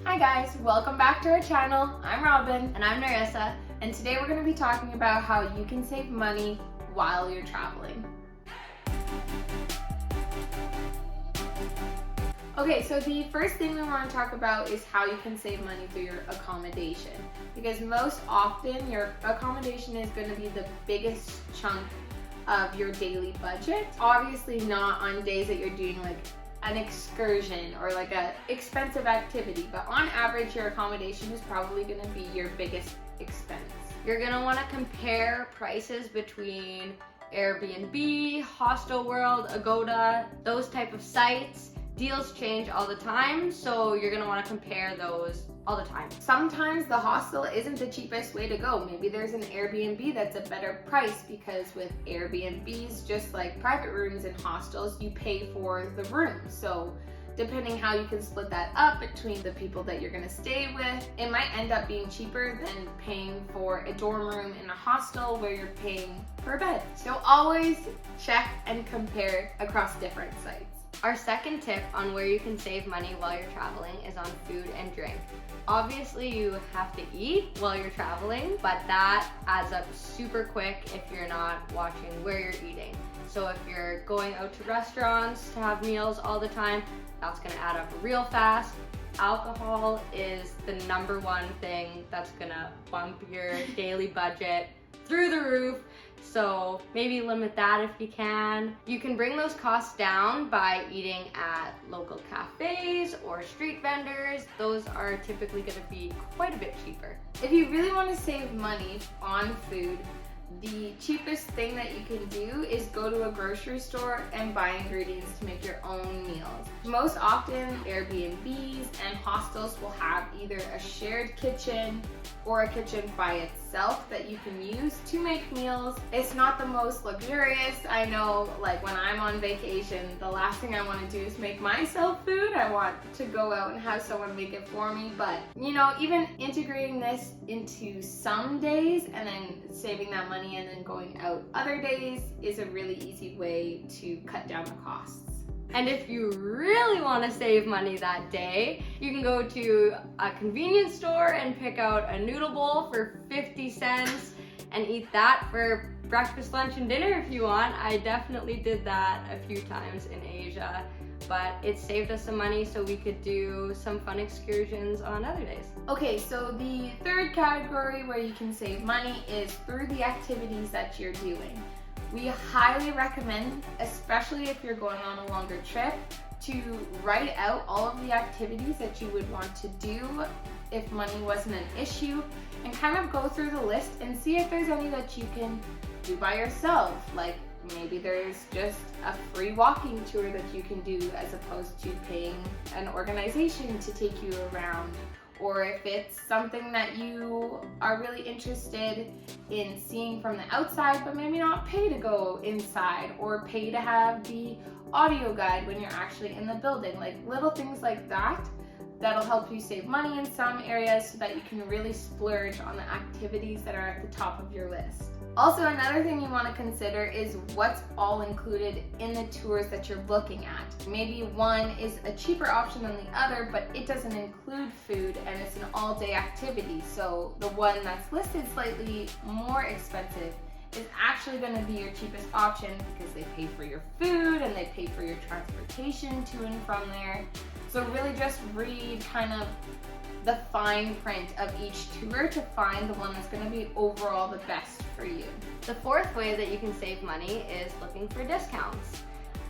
Hi guys, welcome back to our channel. I'm Robin. And I'm Narissa. And today we're going to be talking about how you can save money while you're traveling. Okay, so the first thing we want to talk about is how you can save money through your accommodation. Because most often your accommodation is going to be the biggest chunk of your daily budget. Obviously not on days that you're doing like an excursion or like a expensive activity, but on average your accommodation is probably going to be your biggest expense. You're gonna want to compare prices between Airbnb, Hostelworld, Agoda, those type of sites. Deals change all the time, so you're gonna want to compare those all the time. Sometimes the hostel isn't the cheapest way to go. Maybe there's an Airbnb that's a better price, because with Airbnbs, just like private rooms in hostels, you pay for the room. So depending how you can split that up between the people that you're gonna stay with, it might end up being cheaper than paying for a dorm room in a hostel where you're paying for a bed. So always check and compare across different sites. Our second tip on where you can save money while you're traveling is on food and drink. Obviously you have to eat while you're traveling, but that adds up super quick if you're not watching where you're eating. So if you're going out to restaurants to have meals all the time, that's gonna add up real fast. Alcohol is the number one thing that's gonna bump your daily budget through the roof. So maybe limit that if you can. You can bring those costs down by eating at local cafes or street vendors. Those are typically going to be quite a bit cheaper. If you really want to save money on food, the cheapest thing that you can do is go to a grocery store and buy ingredients to make your own meals. Most often, Airbnbs and hostels will have either a shared kitchen or a kitchen by itself that you can use to make meals. It's not the most luxurious. I know, like when I'm on vacation, the last thing I want to do is make myself food. I want to go out and have someone make it for me. But you know, even integrating this into some days and then saving that money and then going out other days is a really easy way to cut down the costs. And if you really want to save money that day, you can go to a convenience store and pick out a noodle bowl for 50 cents and eat that for breakfast, lunch, and dinner if you want. I definitely did that a few times in Asia, but it saved us some money so we could do some fun excursions on other days. Okay, so the third category where you can save money is through the activities that you're doing. We highly recommend, especially if you're going on a longer trip, to write out all of the activities that you would want to do if money wasn't an issue, and kind of go through the list and see if there's any that you can do by yourself. Like maybe there's just a free walking tour that you can do as opposed to paying an organization to take you around. Or if it's something that you are really interested in seeing from the outside, but maybe not pay to go inside, or pay to have the audio guide when you're actually in the building. Like little things like that, that'll help you save money in some areas so that you can really splurge on the activities that are at the top of your list. Also, another thing you want to consider is what's all included in the tours that you're looking at. Maybe one is a cheaper option than the other, but it doesn't include food and it's an all-day activity. So the one that's listed slightly more expensive is actually going to be your cheapest option because they pay for your food and they pay for your transportation to and from there. So really just read kind of the fine print of each tour to find the one that's going to be overall the best for you. The fourth way that you can save money is looking for discounts.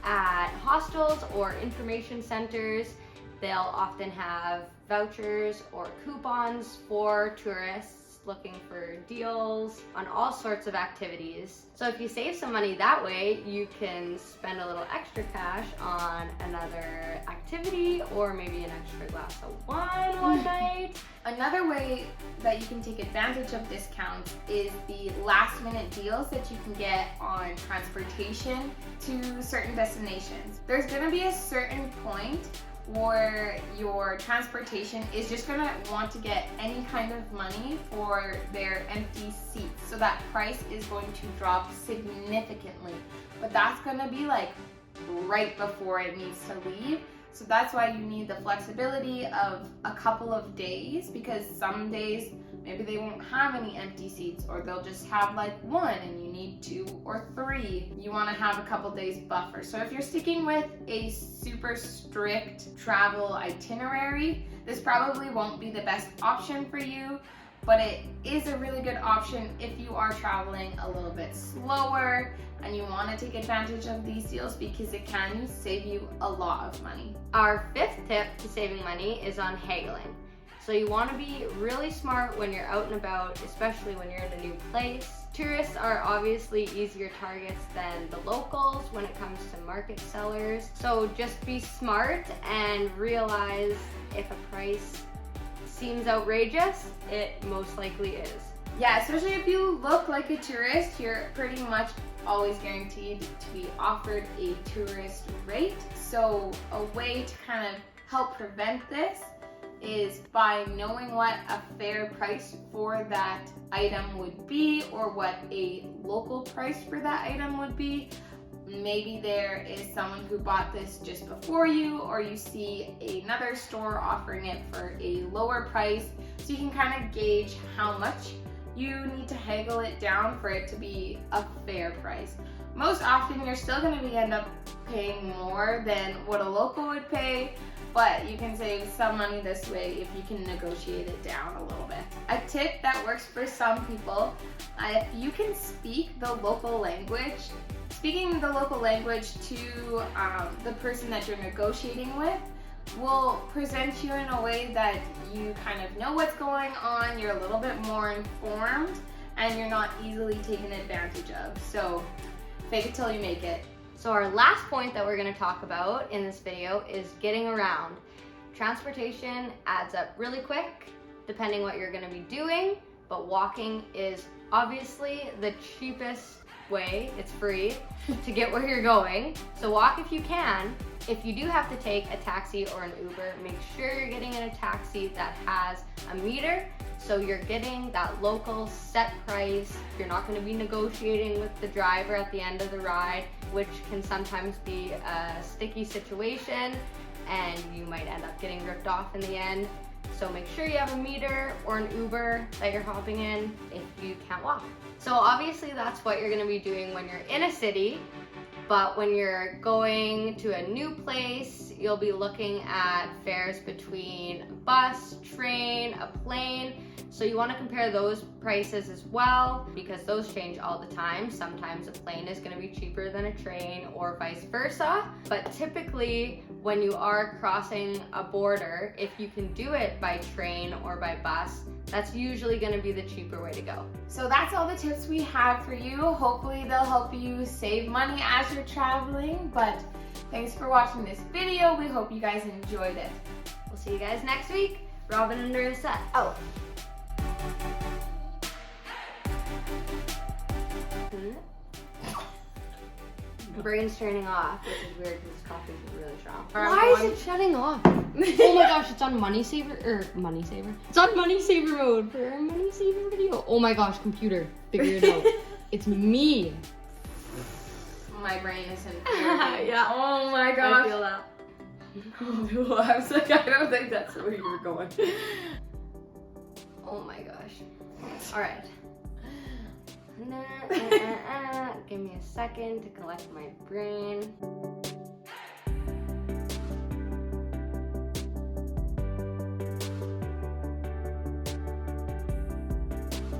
At hostels or information centers, they'll often have vouchers or coupons for tourists looking for deals on all sorts of activities. So if you save some money that way, you can spend a little extra cash on another activity or maybe an extra glass of wine one night. Another way that you can take advantage of discounts is the last minute deals that you can get on transportation to certain destinations. There's gonna be a certain point where your transportation is just gonna want to get any kind of money for their empty seats. So that price is going to drop significantly. But that's gonna be like right before it needs to leave. So that's why you need the flexibility of a couple of days, because some days maybe they won't have any empty seats, or they'll just have like one and you need 2 or 3. You want to have a couple days buffer. So if you're sticking with a super strict travel itinerary, this probably won't be the best option for you, but it is a really good option if you are traveling a little bit slower and you want to take advantage of these deals, because it can save you a lot of money. Our 5th tip to saving money is on haggling. So you want to be really smart when you're out and about, especially when you're in a new place. Tourists are obviously easier targets than the locals when it comes to market sellers. So just be smart and realize if a price seems outrageous, it most likely is. Yeah, especially if you look like a tourist, you're pretty much always guaranteed to be offered a tourist rate. So a way to kind of help prevent this is by knowing what a fair price for that item would be, or what a local price for that item would be. Maybe there is someone who bought this just before you, or you see another store offering it for a lower price, so you can kind of gauge how much you need to haggle it down for it to be a fair price. Most often you're still going to end up paying more than what a local would pay, but you can save some money this way if you can negotiate it down a little bit. A tip that works for some people, if you can speak the local language, speaking the local language to the person that you're negotiating with will present you in a way that you kind of know what's going on, you're a little bit more informed, and you're not easily taken advantage of. So fake it till you make it. So our last point that we're going to talk about in this video is getting around. Transportation adds up really quick depending what you're going to be doing, but walking is obviously the cheapest way, it's free, to get where you're going. So walk if you can. If you do have to take a taxi or an Uber, make sure you're getting in a taxi that has a meter, so you're getting that local set price. You're not going to be negotiating with the driver at the end of the ride, which can sometimes be a sticky situation and you might end up getting ripped off in the end. So make sure you have a meter or an Uber that you're hopping in if you can't walk. So obviously that's what you're going to be doing when you're in a city, but when you're going to a new place, you'll be looking at fares between a bus, train, a plane. So you want to compare those prices as well, because those change all the time. Sometimes a plane is going to be cheaper than a train, or vice versa. But typically when you are crossing a border, if you can do it by train or by bus, that's usually going to be the cheaper way to go. So that's all the tips we have for you. Hopefully they'll help you save money as you're traveling. But thanks for watching this video. We hope you guys enjoyed it. We'll see you guys next week. Robin and Marissa out. My brain's turning off, which is weird because this coffee is really strong. Why is it shutting off? Oh my gosh, it's on Money Saver, It's on Money Saver mode for a Money Saver video. Oh my gosh, computer, figure it out. It's me. My brain isn't. Yeah. Oh my gosh. I feel that. I was like, I don't think that's where you were going. Oh my gosh. All right. Give me a second to collect my brain.